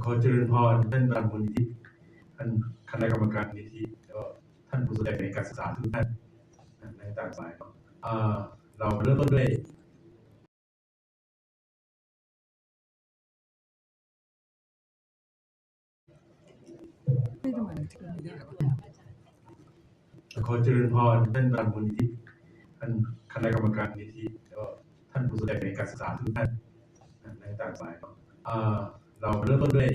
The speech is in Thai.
ขอเจริญพรท่านประธานมูลนิธิท่านคณะกรรมการมูลนิธิแล้วก็ท่านผู้สนใจในการศึกษาทุกท่านในต่างสายเราเริ่มต้นด้วยขอเจริญพรท่านประธานมูลนิธิท่านคณะกรรมการมูลนิธิแล้วก็ท่านผู้สนใจในการศึกษาทุกท่านในต่างสายเราเริ่มต้นด้วย